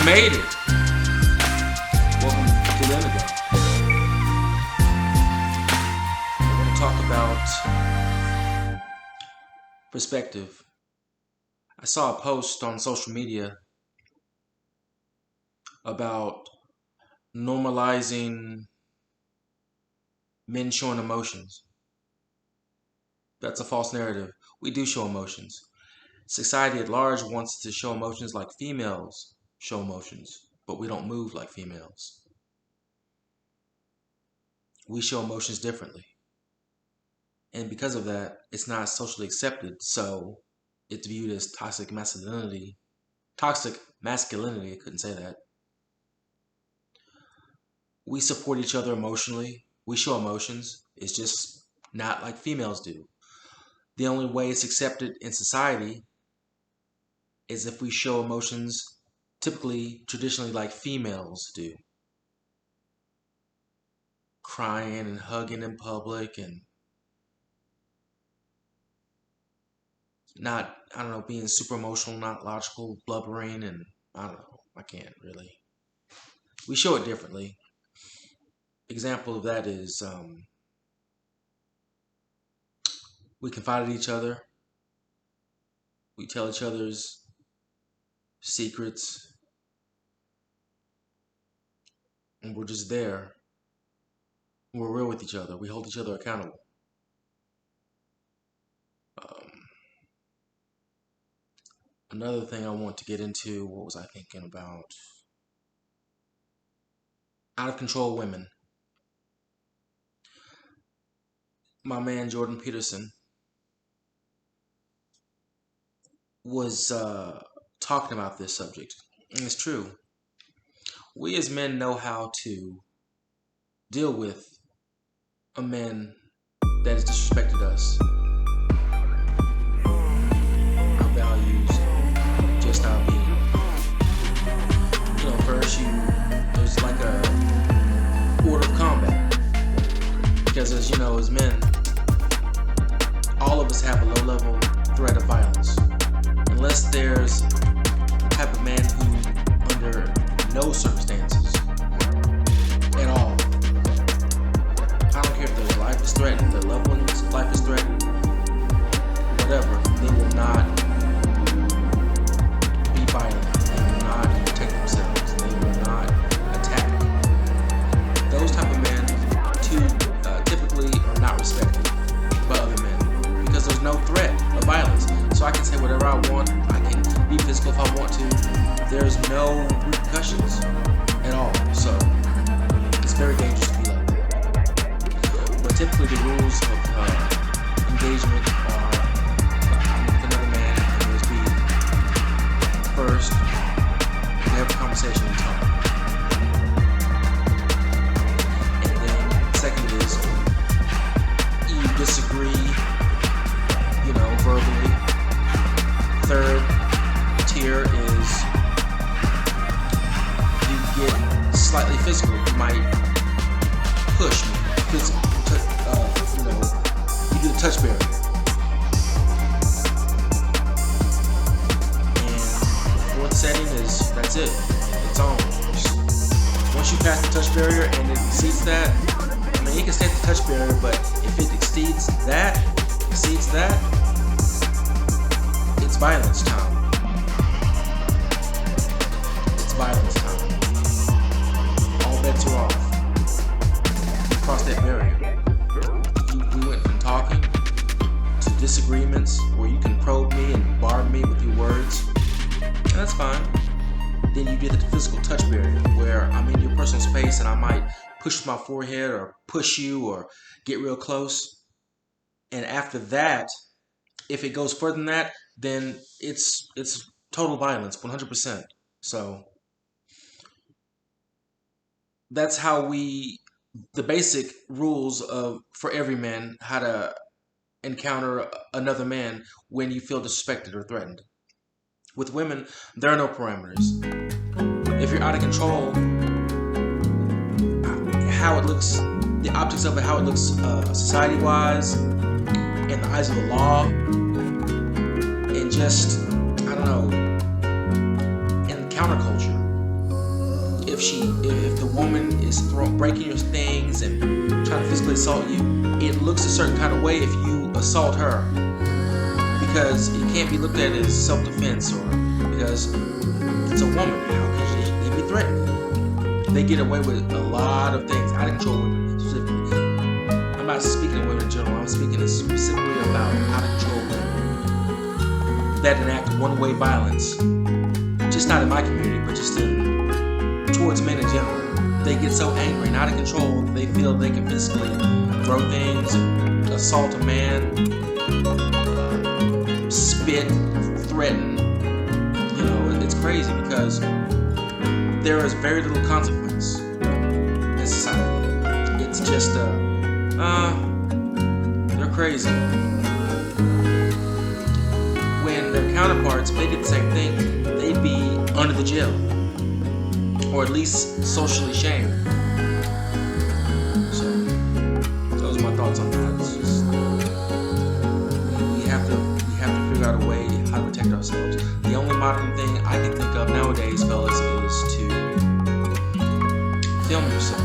You made it. Welcome to the Indigo. We're going to talk about perspective. I saw a post on social media about normalizing men showing emotions. That's a false narrative. We do show emotions. Society at large wants to show emotions like females show emotions, but we don't move like females. We show emotions differently. And because of that, it's not socially accepted, so it's viewed as toxic masculinity. Toxic masculinity, I couldn't say that. We support each other emotionally. We show emotions. It's just not like females do. The only way it's accepted in society is if we show emotions typically, traditionally like females do. Crying and hugging in public and not, being super emotional, not logical, blubbering, and I can't really. We show it differently. Example of that is we confide in each other. We tell each other's secrets. And we're just there. We're real with each other. We hold each other accountable. Another thing I want to get into, what was I thinking about? Out of control women. My man Jordan Peterson was talking about this subject. And it's true. We as men know how to deal with a man that has disrespected us. Our values, just our being. First there's like a order of combat. Because as you know, as men, all of us have a low-level threat of violence. Unless there's the type of man who, under no circumstances at all, I don't care if their life is threatened, their loved one's life is threatened, whatever, they will not be violent, they will not protect themselves, they will not attack. Those type of men typically are not respected by other men because there's no threat of violence. So I can say whatever I want, I can be physical if I want to, there's no repercussions at all. So it's very dangerous to be like that. But typically the rules of engagement are I'm with another man and there's be first, we have a conversation and talk. And then second is you disagree, verbally. Third tier is you get slightly physical. You might push me, physical, you do the touch barrier. And fourth setting is, that's it. It's on. Once you pass the touch barrier and it exceeds that, you can stay at the touch barrier, but if it exceeds that, it's violence time. It's violence time. All bets are off. You cross that barrier. We went from talking to disagreements where you can probe me and barb me with your words. And that's fine. Then you get the physical touch barrier where I'm in your personal space and I might push my forehead or push you or get real close. And after that, if it goes further than that, then it's total violence, 100%. So that's how the basic rules for every man, how to encounter another man when you feel disrespected or threatened. With women, there are no parameters. If you're out of control, how it looks, the optics of it, how it looks society-wise, in the eyes of the law, and just, in counterculture, if the woman is breaking your things and trying to physically assault you, it looks a certain kind of way if you assault her, because it can't be looked at as self-defense, or because it's a woman. How can she be threatened? They get away with a lot of things. Out of control women specifically. I'm not speaking of women in general. I'm speaking specifically about out of control women that enact one-way violence. Just not in my community, but just towards men in general. They get so angry and out of control, they feel they can physically throw things, assault a man, spit, threaten. You know, it's crazy because there is very little consequence in society. It's just, they're crazy. When their counterparts, if they did the same thing, they'd be under the jail, or at least socially shamed. So, those are my thoughts on that. It's just, we have to figure out a way how to protect ourselves. The only modern thing I can think of nowadays, fellas, is to film yourself,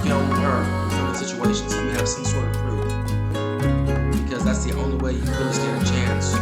film her, film the situation, so you have some sort of proof. Because that's the only way you really stand a chance